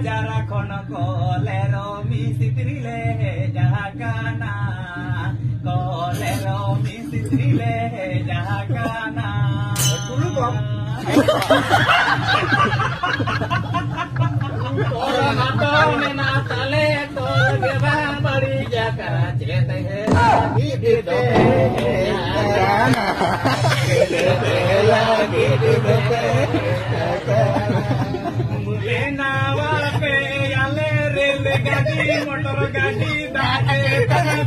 Jara kono kolero misitrile jahakana kolero misitrile jahakana dulu bang orang atau menatale tol gebang bari jakara cete gitu jahakana lagi di motor gadi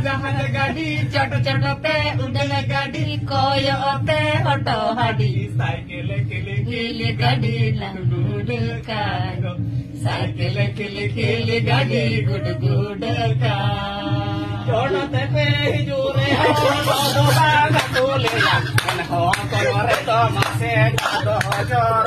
jahat gadi chato chato pe udal gadi koyo pe auto hadi cycle kili gadi langudu ka cycle kili gadi gud ka chodo te pe jure ho ba tole ya ho ko re to mase do jor